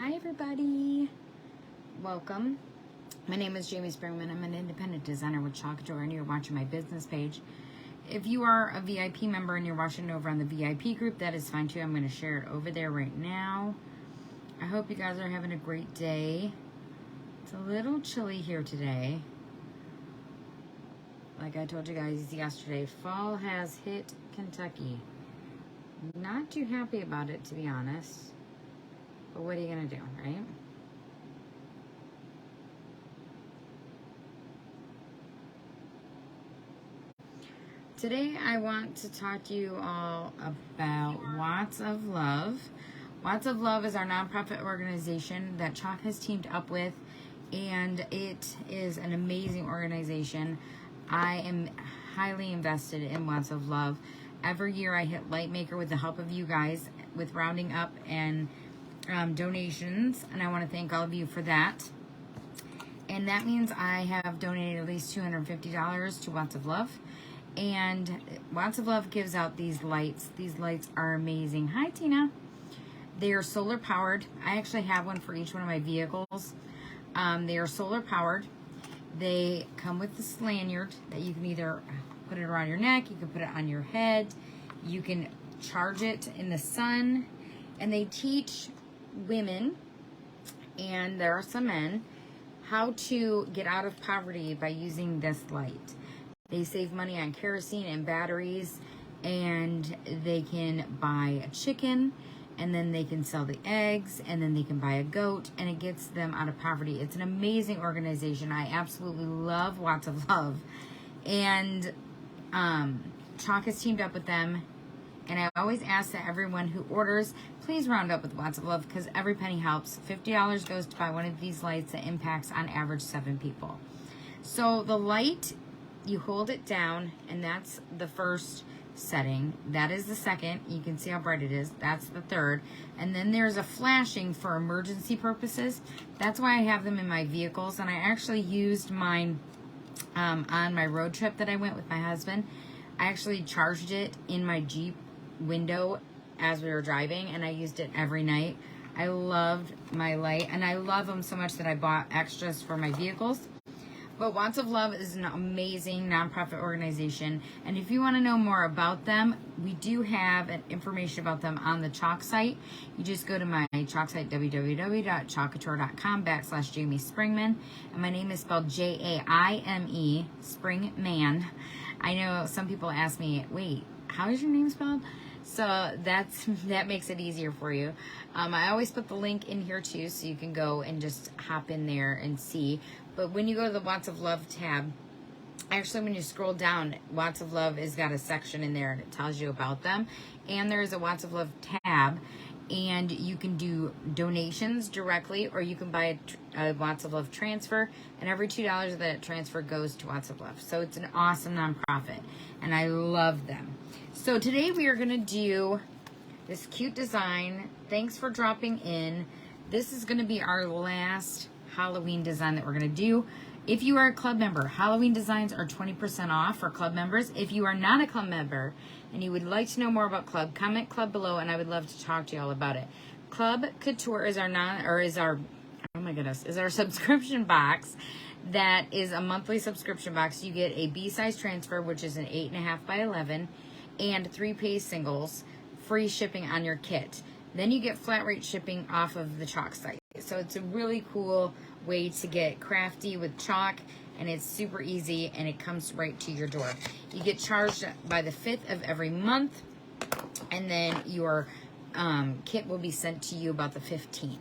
Hi everybody, welcome. My name is Jamie Springman. I'm an independent designer with Couture and you're watching my business page. If you are a VIP member and you're watching over on the VIP group, that is fine too. I'm going to share it over there right now. I hope you guys are having a great day. It's a little chilly here today. Like I told you guys yesterday, fall has hit Kentucky. Not too happy about it, to be honest. But what are you going to do, right? Today I want to talk to you all about Watts of Love. Watts of Love is our nonprofit organization that Chalk has teamed up with, and it is an amazing organization. I am highly invested in Watts of Love. Every year I hit Light Maker with the help of you guys with rounding up and donations, and I want to thank all of you for that. And that means I have donated at least $250 to Watts of Love. And Watts of Love gives out these lights. These lights are amazing. Hi, Tina. They are solar powered. I actually have one for each one of my vehicles. They are solar powered. They come with this lanyard that you can either put it around your neck, you can put it on your head, you can charge it in the sun. And they teach women, and there are some men, how to get out of poverty by using this light. They save money on kerosene and batteries, and they can buy a chicken, and then they can sell the eggs, and then they can buy a goat, and it gets them out of poverty. It's an amazing organization. I absolutely love Watts of Love. And Chalk has teamed up with them. And I always ask that everyone who orders, please round up with Watts of Love, because every penny helps. $50 goes to buy one of these lights that impacts on average 7 people. So the light, you hold it down, and that's the first setting. That is the second. You can see how bright it is. That's the third. And then there's a flashing for emergency purposes. That's why I have them in my vehicles. And I actually used mine on my road trip that I went with my husband. I actually charged it in my Jeep window as we were driving, and I used it every night. I loved my light, and I love them so much that I bought extras for my vehicles. But Watts of Love is an amazing nonprofit organization, and if you want to know more about them, we do have information about them on the Chalk site. You just go to my Chalk site, www.chalkcouture.com/Jamie Springman, and my name is spelled Jaime Springman. I know some people ask me, wait, how is your name spelled? So that makes it easier for you. I always put the link in here too, so you can go and just hop in there and see. But when you go to the Watts of Love tab, actually when you scroll down, Watts of Love has got a section in there and it tells you about them. And there's a Watts of Love tab, and you can do donations directly, or you can buy a Watts of Love transfer, and every $2 of that transfer goes to Watts of Love. So it's an awesome nonprofit, and I love them. So today we are going to do this cute design. Thanks for dropping in. This is going to be our last Halloween design that we're going to do. If you are a club member, Halloween designs are 20% off for club members. If you are not a club member and you would like to know more about club, comment club below, and I would love to talk to you all about it. Club Couture is our subscription box. That is a monthly subscription box. You get a B-size transfer, which is an 8.5 by 11, and 3-piece singles, free shipping on your kit. Then you get flat rate shipping off of the Chalk site. So it's a really cool way to get crafty with Chalk, and it's super easy, and it comes right to your door. You get charged by the 5th of every month, and then your kit will be sent to you about the 15th.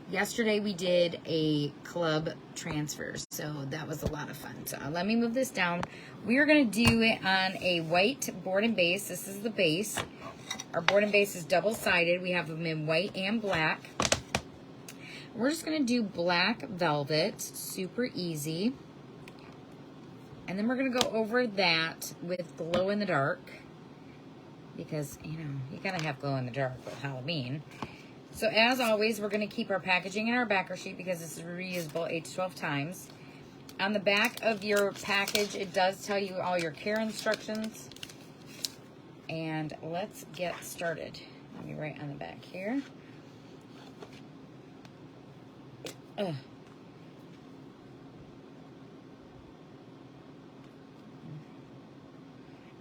Yesterday we did a club transfer, so that was a lot of fun. So let me move this down. We are going to do it on a white board and base. This is the base. Our board and base is double-sided. We have them in white and black. We're just going to do black velvet, super easy. And then we're going to go over that with glow in the dark, because, you got to have glow in the dark with Halloween. So as always, we're going to keep our packaging in our backer sheet because this is reusable 8 to 12 times. On the back of your package, it does tell you all your care instructions. And let's get started. Let me write on the back here. Ugh.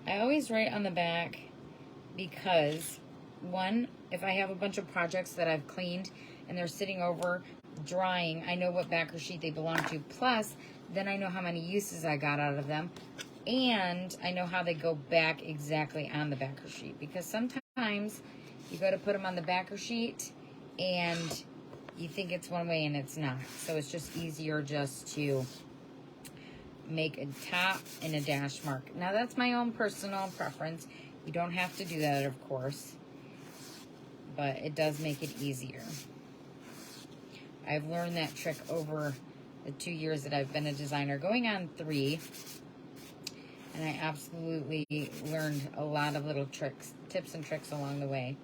I always write on the back because, one, if I have a bunch of projects that I've cleaned and they're sitting over drying, I know what backer sheet they belong to. Plus, then I know how many uses I got out of them. And I know how they go back exactly on the backer sheet. Because sometimes you go to put them on the backer sheet and you think it's one way and it's not. So it's just easier just to make a top and a dash mark. Now that's my own personal preference. You don't have to do that, of course, but it does make it easier. I've learned that trick over the 2 years that I've been a designer, going on 3, and I absolutely learned a lot of little tricks, tips and tricks along the way.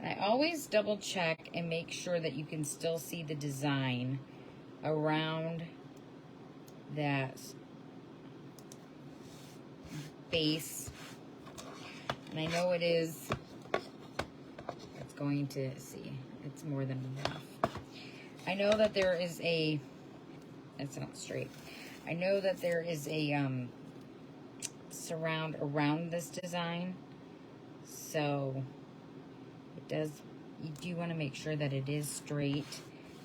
I always double check and make sure that you can still see the design around that base. And I know it is, it's going to see, it's more than enough. I know that there is a, it's not straight. I know that there is a surround around this design. So it does, you do want to make sure that it is straight,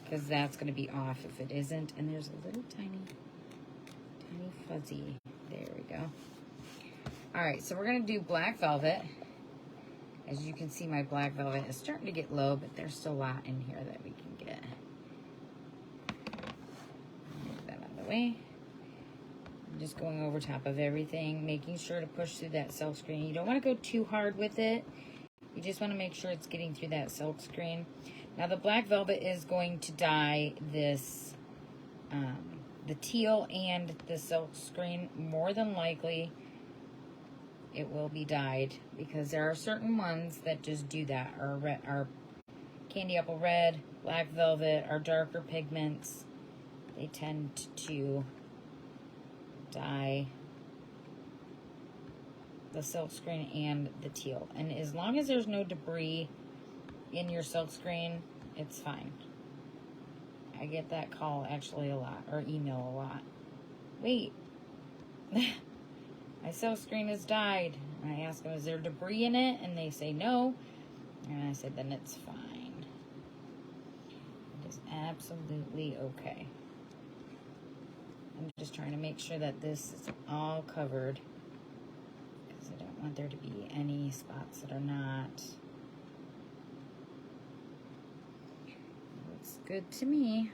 because that's going to be off if it isn't. And there's a little tiny fuzzy. There we go. All right, so we're going to do black velvet. As you can see, my black velvet is starting to get low, but there's still a lot in here that we can get. Move that out of the way. I'm just going over top of everything, making sure to push through that silk screen. You don't want to go too hard with it. You just want to make sure it's getting through that silk screen. Now the black velvet is going to dye this, the teal and the silk screen. More than likely, it will be dyed, because there are certain ones that just do that. Our candy apple red, black velvet, our darker pigments, they tend to dye the silk screen and the teal. And as long as there's no debris in your silk screen, it's fine. I get that call actually a lot, or email a lot. Wait, my silk screen is dyed. And I ask them, is there debris in it? And they say no. And I said, then it's fine. It is absolutely okay. I'm just trying to make sure that this is all covered, because I don't want there to be any spots that are not. Looks good to me.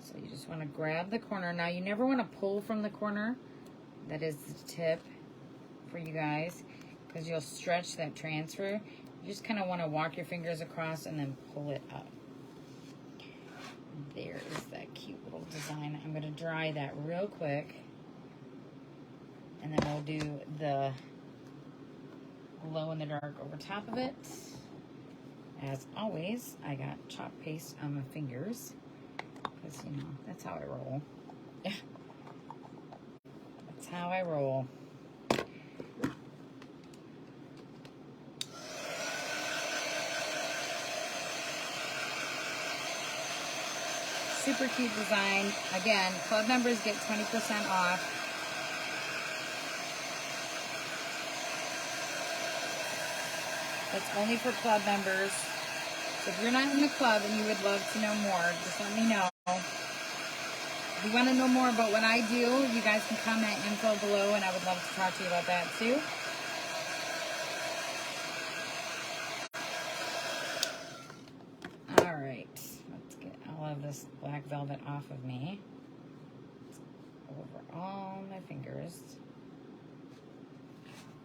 So you just want to grab the corner. Now you never want to pull from the corner. That is the tip for you guys, because you'll stretch that transfer. You just kind of want to walk your fingers across and then pull it up. There is that cute little design. I'm going to dry that real quick, and then we'll do the glow in the dark over top of it. As always, I got chalk paste on my fingers, because, you know, that's how I roll. That's how I roll. Super cute design. Again, club members get 20% off. That's only for club members. So if you're not in the club and you would love to know more, just let me know. If you want to know more about what I do, you guys can comment info below, and I would love to talk to you about that too. All right, let's get all of this black velvet off of me. Over all my fingers.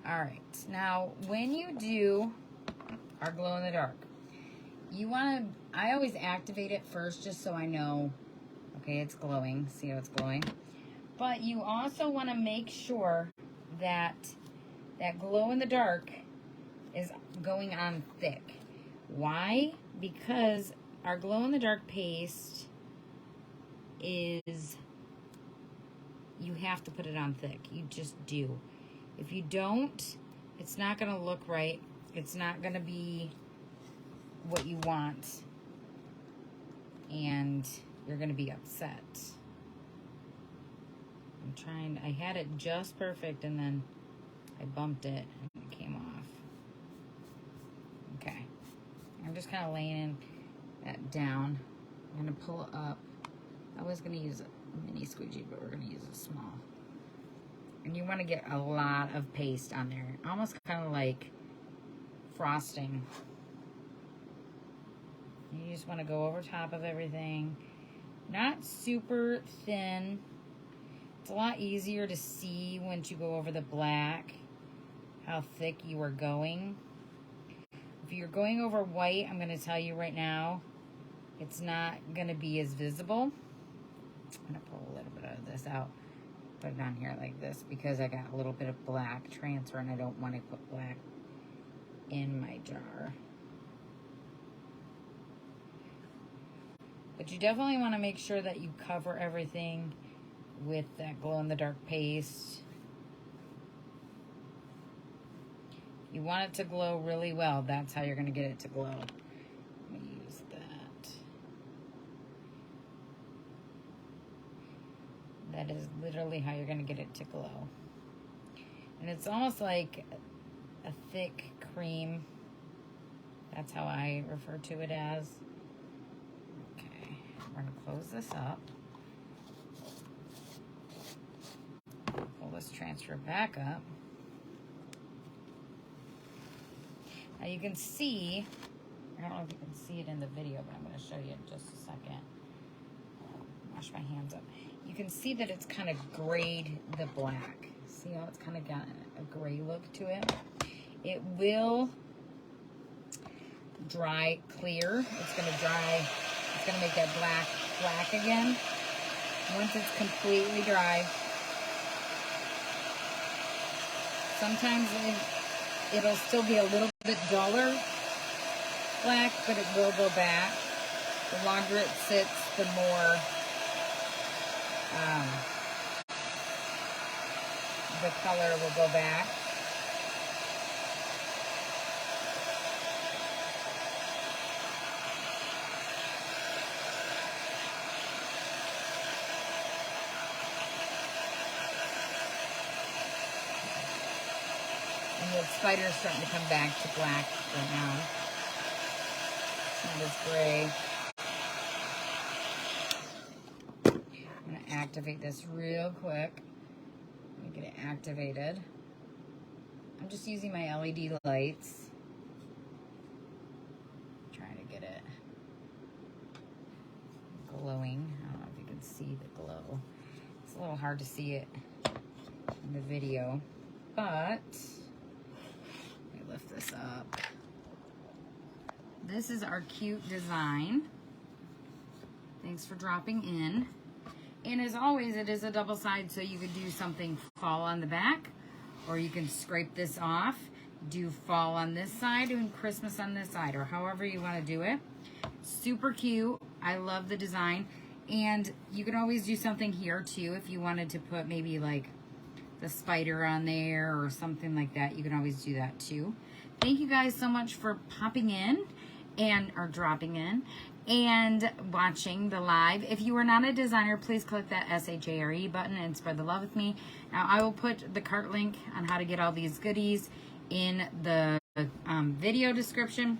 All right, now when you do our glow in the dark, you want to, I always activate it first just so I know, okay, it's glowing. See how it's glowing? But you also want to make sure that that glow in the dark is going on thick. Why? Because our glow in the dark paste is, you have to put it on thick. You just do. If you don't, it's not going to look right. it's not going to be what you want, and you're going to be upset. I had it just perfect, and then I bumped it and it came off. Okay. I'm just kind of laying that down. I'm going to pull it up. I was going to use a mini squeegee, but we're going to use a small. And you want to get a lot of paste on there. Almost kind of like frosting. You just want to go over top of everything. Not super thin. It's a lot easier to see once you go over the black how thick you are going. If you're going over white, I'm going to tell you right now, it's not going to be as visible. I'm going to pull a little bit of this out, put it on here like this, because I got a little bit of black transfer and I don't want to put black in my jar. But you definitely want to make sure that you cover everything with that glow-in-the-dark paste. You want it to glow really well. That's how you're going to get it to glow. Let me use that. That is literally how you're going to get it to glow. And it's almost like a thick cream. That's how I refer to it as. Okay, we're going to close this up. Pull this transfer back up. Now you can see, I don't know if you can see it in the video, but I'm going to show you in just a second. Wash my hands up. You can see that it's kind of grayed the black. See how it's kind of got a gray look to it? It will dry clear. It's going to dry, it's going to make that black again. Once it's completely dry, sometimes it'll still be a little bit duller black, but it will go back. The longer it sits, the more the color will go back. And the spider's starting to come back to black right now. It's not as gray. I'm going to activate this real quick. Let me get it activated. I'm just using my LED lights. Trying to get it glowing. I don't know if you can see the glow. It's a little hard to see it in the video, but let me lift this up. This is our cute design. Thanks for dropping in. And as always, it is a double side, so you could do something fall on the back, or you can scrape this off, do fall on this side, and Christmas on this side, or however you want to do it. Super cute. I love the design. And you can always do something here too if you wanted to put maybe like the spider on there or something like that. You can always do that too. Thank you guys so much for popping in or dropping in and watching the live. If you are not a designer, please click that SHARE button and spread the love with me. Now I will put the cart link on how to get all these goodies in the video description.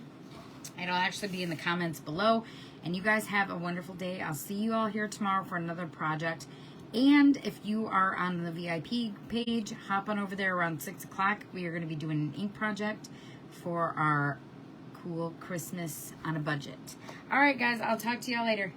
It'll actually be in the comments below. And you guys have a wonderful day. I'll see you all here tomorrow for another project. And if you are on the VIP page, hop on over there around 6 o'clock. We are going to be doing an ink project for our cool Christmas on a budget. All right, guys, I'll talk to y'all later.